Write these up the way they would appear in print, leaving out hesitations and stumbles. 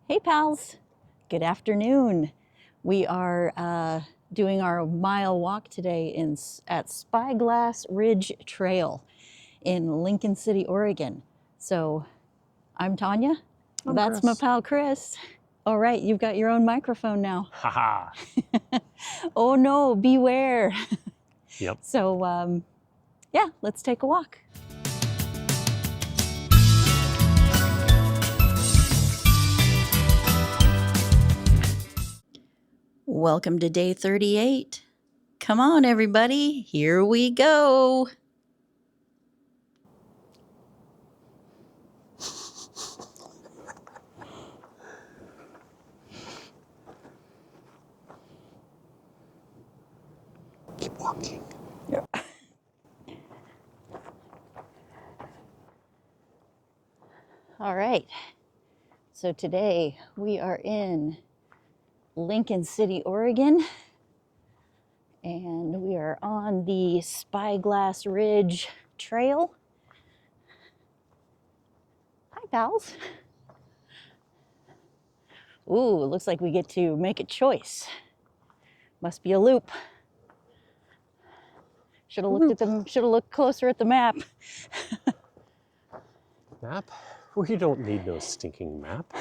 Hey pals, good afternoon. We are doing our mile walk today at Spyglass Ridge Trail in Lincoln City, Oregon. So I'm Tanya. I'm That's my Chris. pal Chris. All right, you've got your own microphone now. Haha. Oh no, beware. Yep. So yeah, let's take a walk. Welcome to day 38. Come on, everybody, here we go. Keep walking. Yep. All right, so today we are in Lincoln City, Oregon, and we are on the Spyglass Ridge Trail. Hi, pals. Ooh, it looks like we get to make a choice. Must be a loop. Should have looked closer at the map. Map? We don't need no stinking map.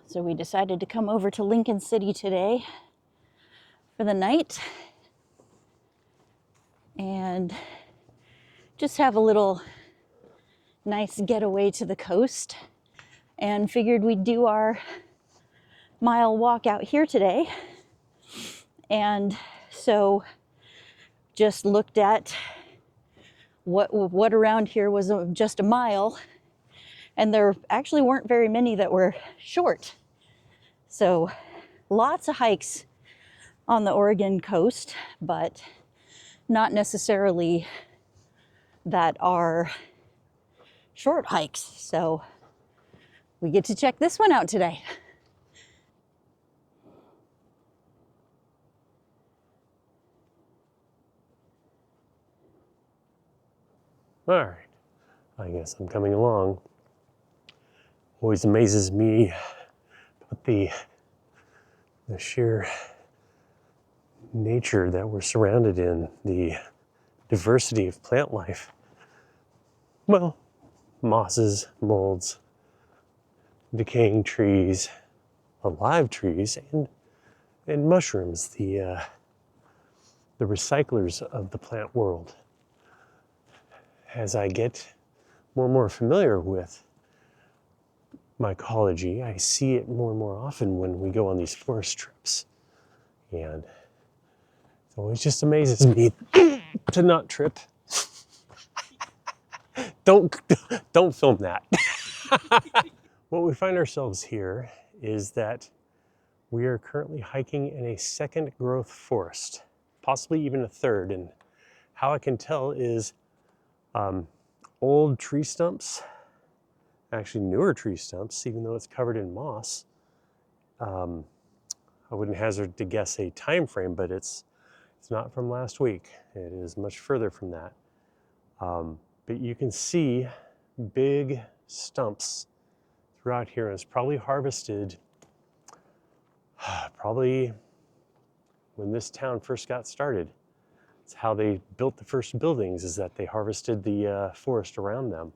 So we decided to come over to Lincoln City today for the night and just have a little nice getaway to the coast, and figured we'd do our mile walk out here today. And so just looked at what around here was just a mile, and there actually weren't very many that were short. So lots of hikes on the Oregon coast, but not necessarily that are short hikes. So we get to check this one out today. All right. I guess I'm coming along. Always amazes me about the sheer nature that we're surrounded in, the diversity of plant life. Well, mosses, molds, decaying trees, alive trees, and mushrooms, the recyclers of the plant world. As I get more and more familiar with mycology, I see it more and more often when we go on these forest trips. And it always just amazes me to not trip. Don't film that. What we find ourselves here is that we are currently hiking in a second growth forest, possibly even a third. And how I can tell is old tree stumps, actually newer tree stumps, even though it's covered in moss. I wouldn't hazard to guess a time frame, but it's not from last week. It is much further from that. But you can see big stumps throughout here, and it's probably harvested probably when this town first got started. It's how they built the first buildings, is that they harvested the forest around them.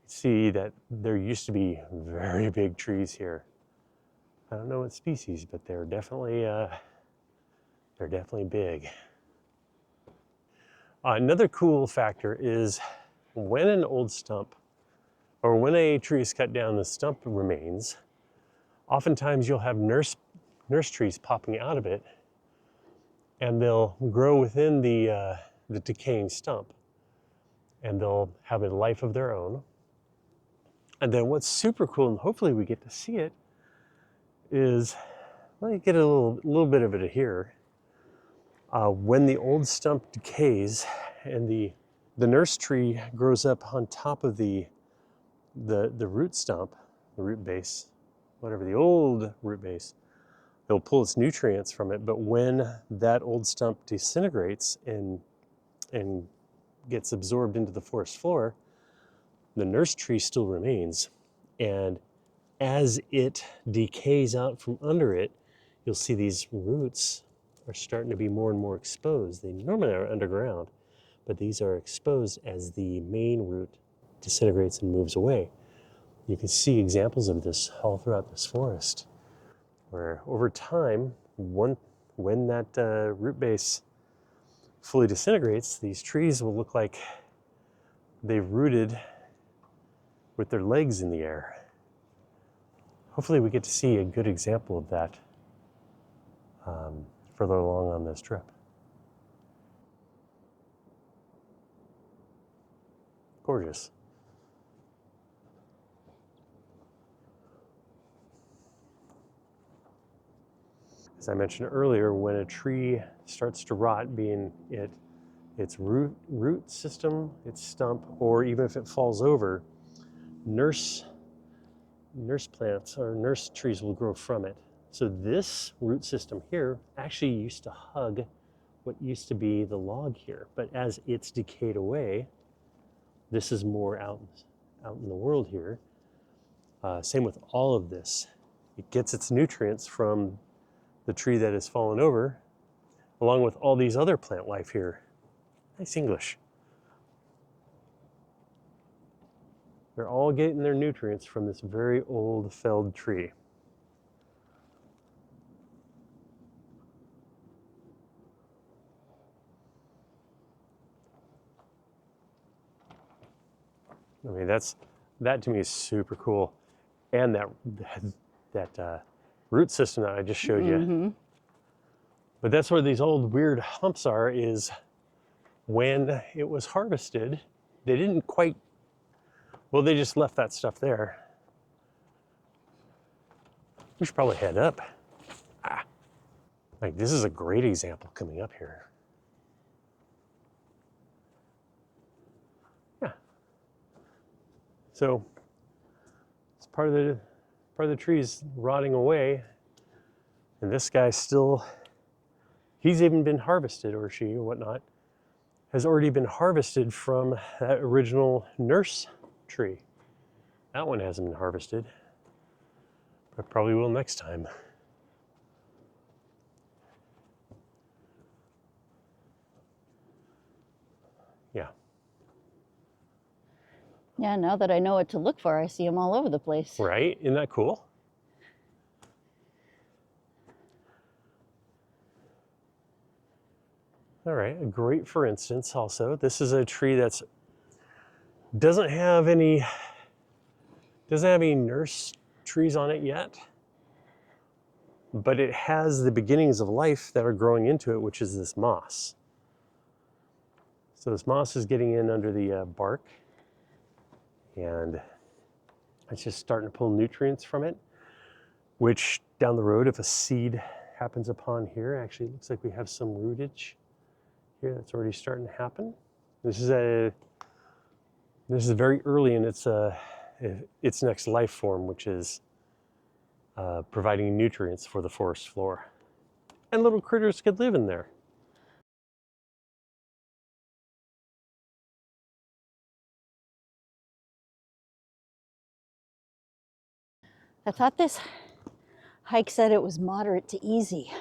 You see that there used to be very big trees here. I don't know what species, but they're definitely big. Another cool factor is when an old stump, or when a tree is cut down, the stump remains. Oftentimes you'll have nurse trees popping out of it, and they'll grow within the decaying stump, and they'll have a life of their own. And then what's super cool, and hopefully we get to see it, is, well, you get a little bit of it here. When the old stump decays and the nurse tree grows up on top of the the root stump, the root base, whatever, the old root base, it'll pull its nutrients from it. But when that old stump disintegrates and gets absorbed into the forest floor, the nurse tree still remains. And as it decays out from under it, you'll see these roots are starting to be more and more exposed. They normally are underground, but these are exposed as the main root disintegrates and moves away. You can see examples of this all throughout this forest, where over time, when that root base fully disintegrates, these trees will look like they've rooted with their legs in the air. Hopefully we get to see a good example of that further along on this trip. Gorgeous. As I mentioned earlier, when a tree starts to rot, being its root system, its stump, or even if it falls over, nurse plants or nurse trees will grow from it. So this root system here actually used to hug what used to be the log here, but as it's decayed away, this is more out in the world here. Same with all of this. It gets its nutrients from the tree that has fallen over, along with all these other plant life here. Nice English. They're all getting their nutrients from this very old felled tree. I mean, that to me is super cool. And that root system that I just showed you. But that's where these old weird humps are, is when it was harvested, they didn't quite, well, they just left that stuff there. We should probably head up. Like, this is a great example coming up here. Yeah. So it's part of the trees rotting away, and this guy's still, he's even been harvested, or she or whatnot, has already been harvested from that original nurse tree. That one hasn't been harvested, but probably will next time. Yeah. Yeah, now that I know what to look for, I see them all over the place. Right? Isn't that cool? All right, a great for instance also. This is a tree that's doesn't have any nurse trees on it yet, but it has the beginnings of life that are growing into it, which is this moss. So this moss is getting in under the bark, and it's just starting to pull nutrients from it, which down the road, if a seed happens upon here, actually it looks like we have some rootage here that's already starting to happen. This is very early in its next life form, which is providing nutrients for the forest floor. And little critters could live in there. I thought this hike said it was moderate to easy.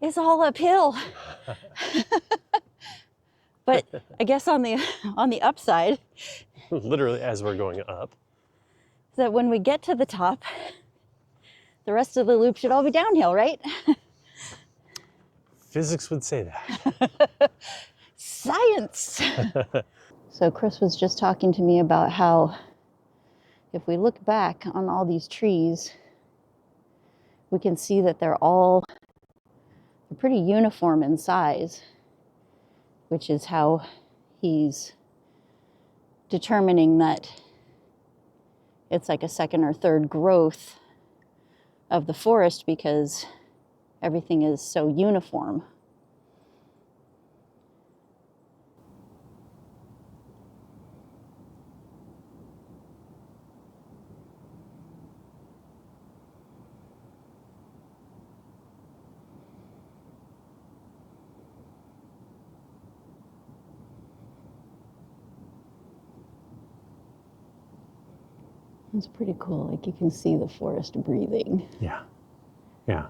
It's all uphill. But I guess on the upside, Literally as we're going up. that when we get to the top, the rest of the loop should all be downhill, right? Physics would say that. Science! So Chris was just talking to me about how if we look back on all these trees, we can see that they're pretty uniform in size, which is how he's determining that it's like a second or third growth of the forest, because everything is so uniform. It's pretty cool. Like you can see the forest breathing. Yeah, yeah.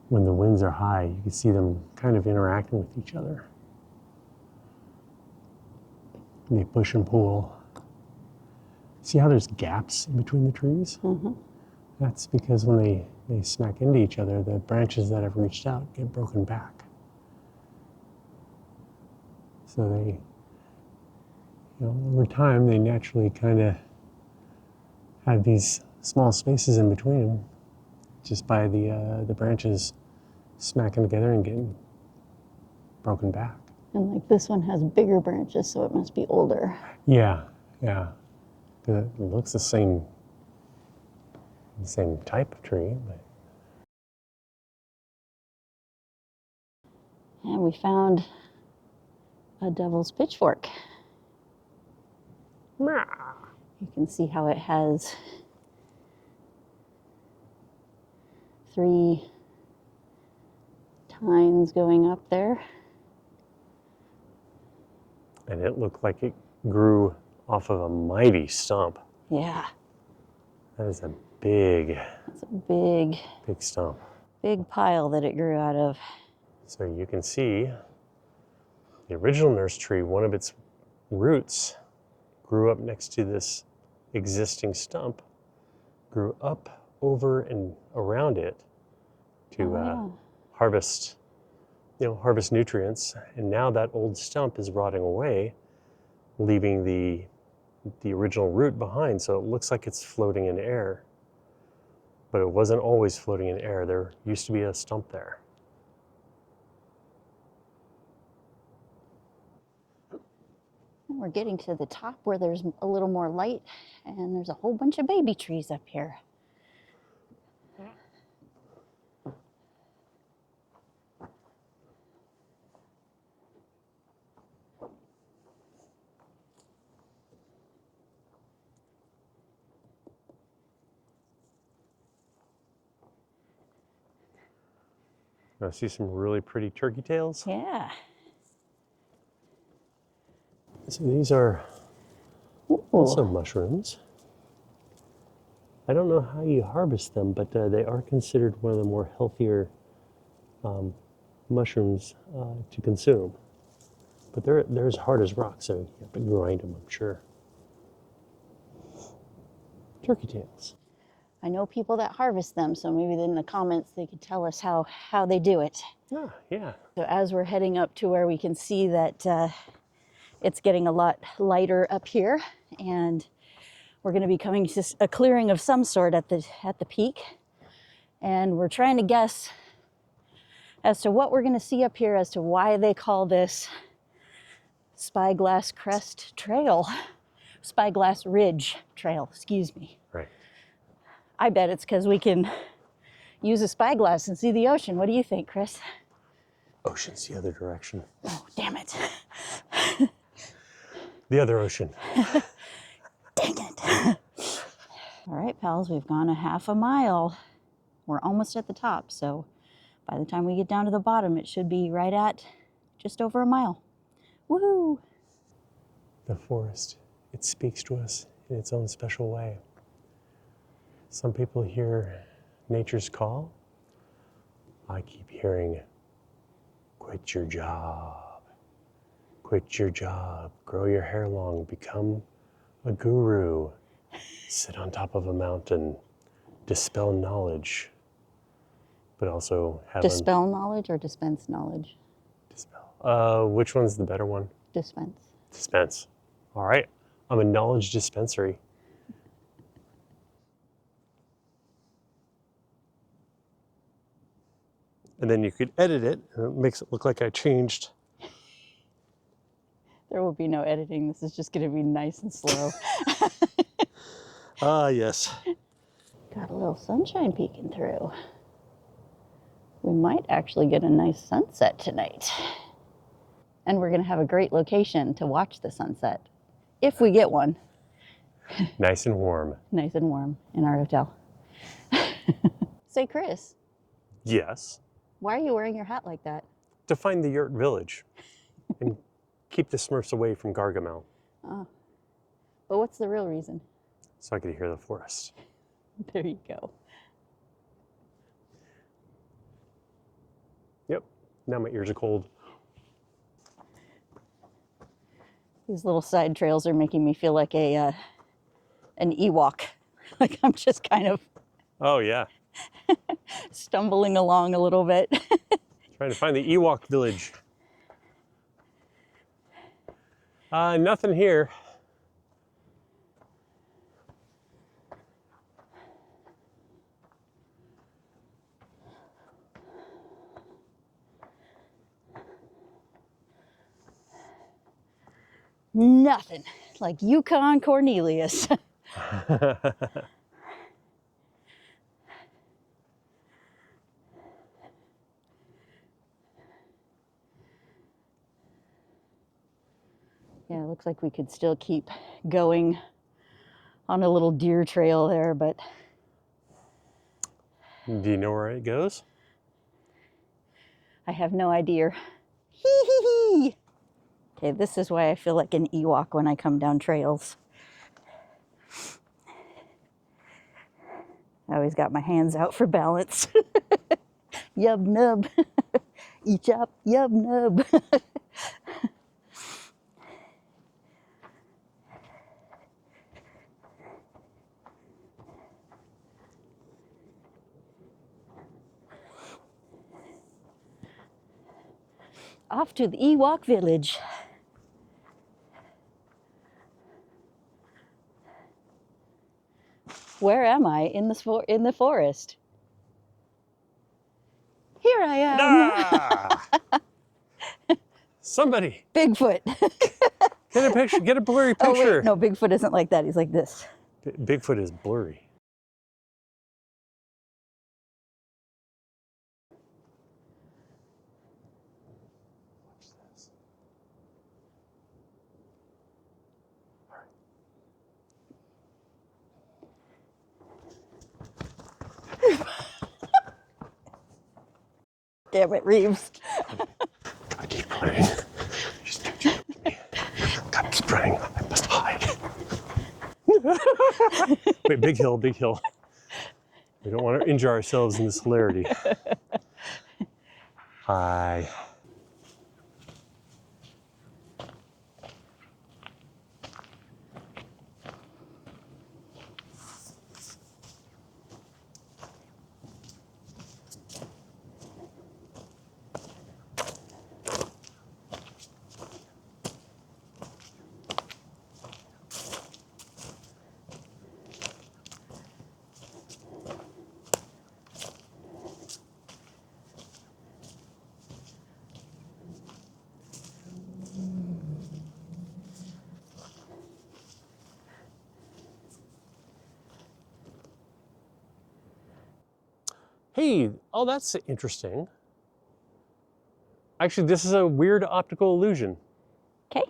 When the winds are high, you can see them kind of interacting with each other. They push and pull. See how there's gaps in between the trees? Mm-hmm. That's because when they smack into each other, the branches that have reached out get broken back. So they, over time, they naturally kind of have these small spaces in between them just by the branches smacking together and getting broken back. And like this one has bigger branches, so it must be older. Yeah, yeah. It looks the same type of tree, but And we found a devil's pitchfork. You can see how it has 3 tines going up there. and it looked like it grew off of a mighty stump. Yeah, That is a big that's a big stump. pile that it grew out of. So you can see the original nurse tree, one of its roots grew up next to this existing stump, grew up over and around it to harvest nutrients. And now that old stump is rotting away, leaving the original root behind. So it looks like it's floating in air, but it wasn't always floating in air. There used to be a stump there. We're getting to the top where there's a little more light, and there's a whole bunch of baby trees up here. I see some really pretty turkey tails. Yeah. So these are also mushrooms. I don't know how you harvest them, but they are considered one of the more healthier mushrooms to consume. But they're as hard as rock, so you have to grind them, I'm sure. Turkey tails. I know people that harvest them, so maybe in the comments they could tell us how they do it. Yeah. So as we're heading up to where we can see that it's getting a lot lighter up here, and we're going to be coming to a clearing of some sort at the peak, and we're trying to guess as to what we're going to see up here, as to why they call this Spyglass Crest Trail, Spyglass Ridge Trail, excuse me. Right. I bet it's because we can use a spyglass and see the ocean. What do you think, Chris? Ocean's the other direction. Oh, damn it. The other ocean. Dang it. All right, pals, we've gone a half a mile. We're almost at the top, so by the time we get down to the bottom, it should be right at just over a mile. Woohoo! The forest, it speaks to us in its own special way. Some people hear nature's call. I keep hearing, quit your job. Quit your job. Grow your hair long. Become a guru. Sit on top of a mountain. Dispel knowledge. But also have Dispel knowledge or dispense knowledge? Dispel. Which one's the better one? Dispense. Dispense. All right. I'm a knowledge dispensary. And then you could edit it, and it makes it look like I changed. There will be no editing. This is just going to be nice and slow. Ah, yes. Got a little sunshine peeking through. We might actually get a nice sunset tonight. And we're going to have a great location to watch the sunset, if we get one. Nice and warm. Nice and warm in our hotel. Say, Chris. Yes. Why are you wearing your hat like that? To find the Yurt Village and keep the Smurfs away from Gargamel. Oh. But what's the real reason? so I could hear the forest. There you go. Yep, now my ears are cold. These little side trails are making me feel like an Ewok. Like I'm just kind of Oh yeah, stumbling along a little bit. trying to find the Ewok village. Nothing here. Nothing like Yukon Cornelius. Yeah, it looks like we could still keep going on a little deer trail there, but Do you know where it goes? I have no idea. Hee hee hee! Okay, this is why I feel like an Ewok when I come down trails. I always got my hands out for balance. Yub nub. Each up, yub nub. Off to the Ewok village. Where am I in the forest? Here I am. Ah! Somebody Bigfoot. get a picture. Get a blurry Oh picture. wait, no, Bigfoot isn't like that. He's like this. Bigfoot is blurry. Watch this. Damn it, Reeves. Gotta keep running. Just gotta keep running. I must hide. Wait, big hill, big hill. We don't want to injure ourselves in this hilarity. Hi. Hey, oh, that's interesting. Actually, this is a weird optical illusion. Okay.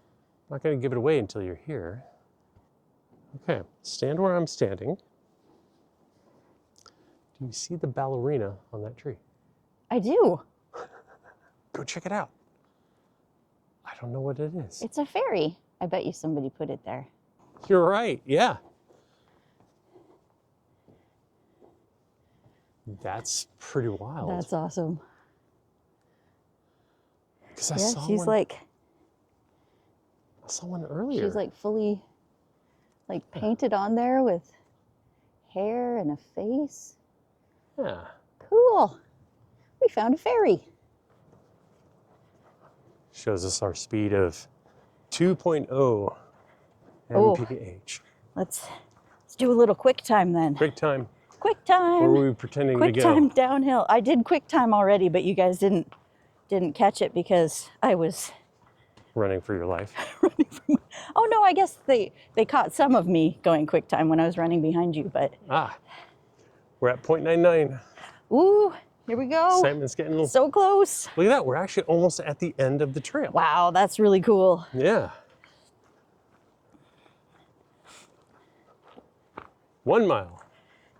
I'm not going to give it away until you're here. Okay, stand where I'm standing. Do you see the ballerina on that tree? I do. Go check it out. I don't know what it is. It's a fairy. I bet you somebody put it there. You're right, yeah. That's pretty wild. That's awesome. Because I Yeah, saw she's one. like, I saw one earlier. she's like fully like painted on there with hair and a face. Yeah. Cool. We found a fairy. Shows us our speed of 2.0 Oh. mph. Let's do a little quick time then. Quick time. Quick Where time. were we pretending Quick to go? time downhill. I did quick time already, but you guys didn't catch it because I was Running for your life. running from. Oh no, I guess they caught some of me going quick time when I was running behind you, but Ah, we're at 0.99. ooh, here we go. Excitement's getting a little. So close. Look at that. We're actually almost at the end of the trail. Wow, that's really cool. Yeah. 1 mile.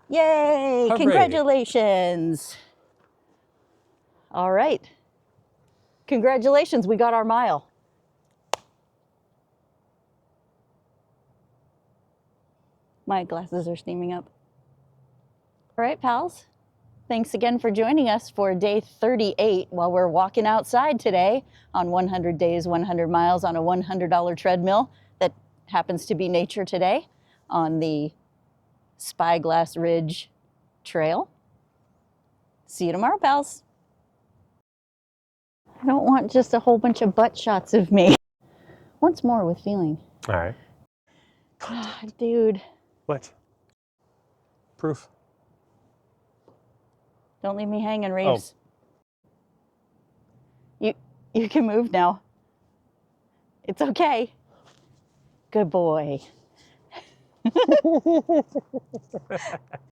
Yay! Hooray. Congratulations. All right. Congratulations, we got our mile. My glasses are steaming up. All right, pals. Thanks again for joining us for day 38 while we're walking outside today on 100 days, 100 miles on a $100 treadmill that happens to be nature today on the Spyglass Ridge Trail. See you tomorrow, pals. I don't want just a whole bunch of butt shots of me. Once more with feeling. All right. Dude. What? Proof. Don't leave me hanging, Reeves. Oh. You can move now. It's okay. Good boy.